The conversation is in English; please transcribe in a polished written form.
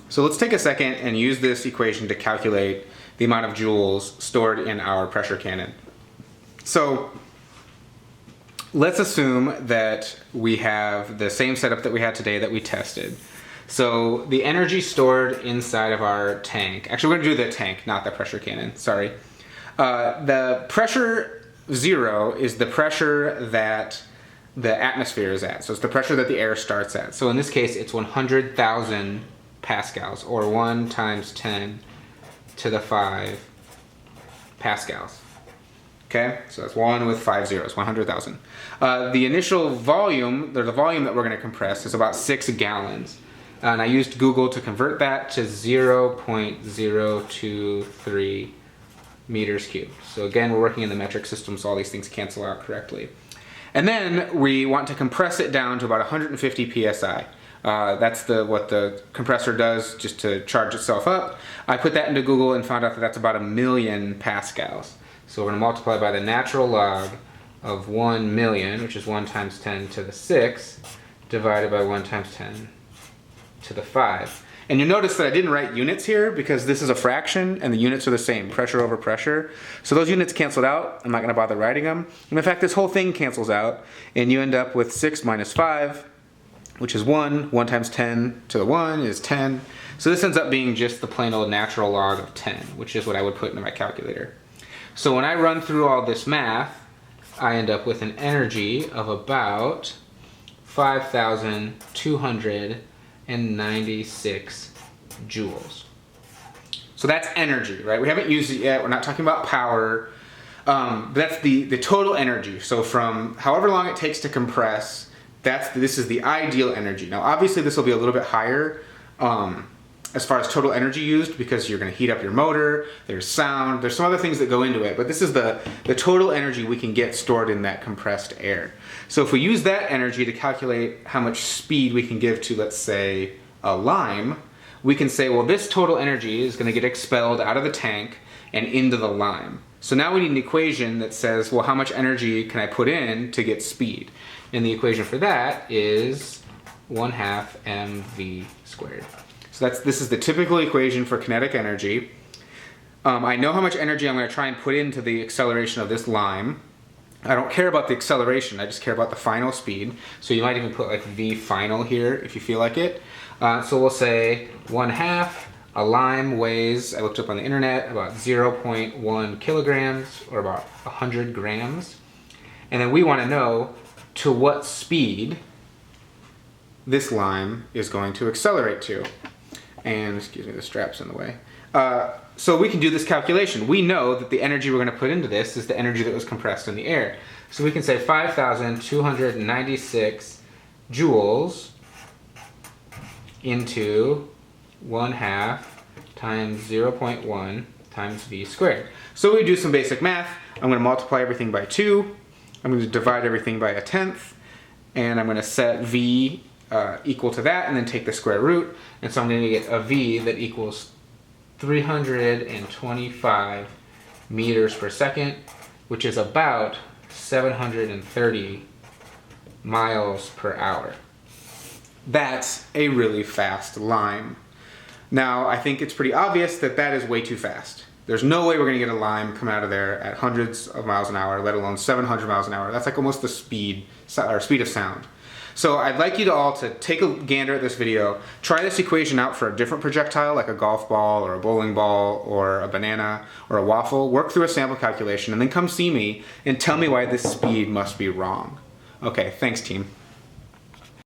So let's take a second and use this equation to calculate the amount of joules stored in our pressure cannon. So let's assume that we have the same setup that we had today that we tested. So the energy stored inside of our tank, actually we're going to do the tank, not the pressure cannon, sorry. The pressure 0 is the pressure that the atmosphere is at. So it's the pressure that the air starts at. So in this case it's 100,000 pascals, or 1 times 10 to the 5 pascals. Okay, so that's 1 with 5 zeros, 100,000. The initial volume, or the volume that we're going to compress, is about 6 gallons. And I used Google to convert that to 0.023 meters cubed. So again, we're working in the metric system, so all these things cancel out correctly. And then we want to compress it down to about 150 psi. That's what the compressor does just to charge itself up. I put that into Google and found out that that's about 1,000,000 pascals. So we're going to multiply by the natural log of 1,000,000, which is 1 times 10 to the 6, divided by 1 times 10 to the 5. And you'll notice that I didn't write units here because this is a fraction and the units are the same, pressure over pressure. So those units canceled out. I'm not going to bother writing them. And in fact, this whole thing cancels out and you end up with 6 minus 5, which is 1. 1 times 10 to the 1 is 10. So this ends up being just the plain old natural log of 10, which is what I would put into my calculator. So when I run through all this math, I end up with an energy of about 5,296 joules. So that's energy, right? We haven't used it yet. We're not talking about power. But that's the total energy. So from however long it takes to compress, this is the ideal energy. Now obviously this will be a little bit higher as far as total energy used because you're going to heat up your motor, there's sound, there's some other things that go into it, but this is the total energy we can get stored in that compressed air. So if we use that energy to calculate how much speed we can give to, let's say, a lime, we can say, well, this total energy is going to get expelled out of the tank and into the lime. So now we need an equation that says, well, how much energy can I put in to get speed? And the equation for that is 1/2 mv squared. So this is the typical equation for kinetic energy. I know how much energy I'm going to try and put into the acceleration of this lime. I don't care about the acceleration, I just care about the final speed. So you might even put like v final here if you feel like it. So we'll say 1/2. A lime weighs, I looked up on the internet, about 0.1 kilograms or about 100 grams. And then we want to know to what speed this lime is going to accelerate to. And excuse me, the strap's in the way. So we can do this calculation. We know that the energy we're going to put into this is the energy that was compressed in the air. So we can say 5,296 joules into 1/2 times 0.1 times v squared. So we do some basic math. I'm going to multiply everything by 2. I'm going to divide everything by 1/10. And I'm going to set v equal to that and then take the square root. And so I'm going to get a v that equals 325 meters per second, which is about 730 miles per hour. That's a really fast lime. Now, I think it's pretty obvious that that is way too fast. There's no way we're going to get a lime coming out of there at hundreds of miles an hour, let alone 700 miles an hour. That's like almost the speed of sound. So I'd like you to all to take a gander at this video, try this equation out for a different projectile like a golf ball or a bowling ball or a banana or a waffle, work through a sample calculation, and then come see me and tell me why this speed must be wrong. Okay, thanks team.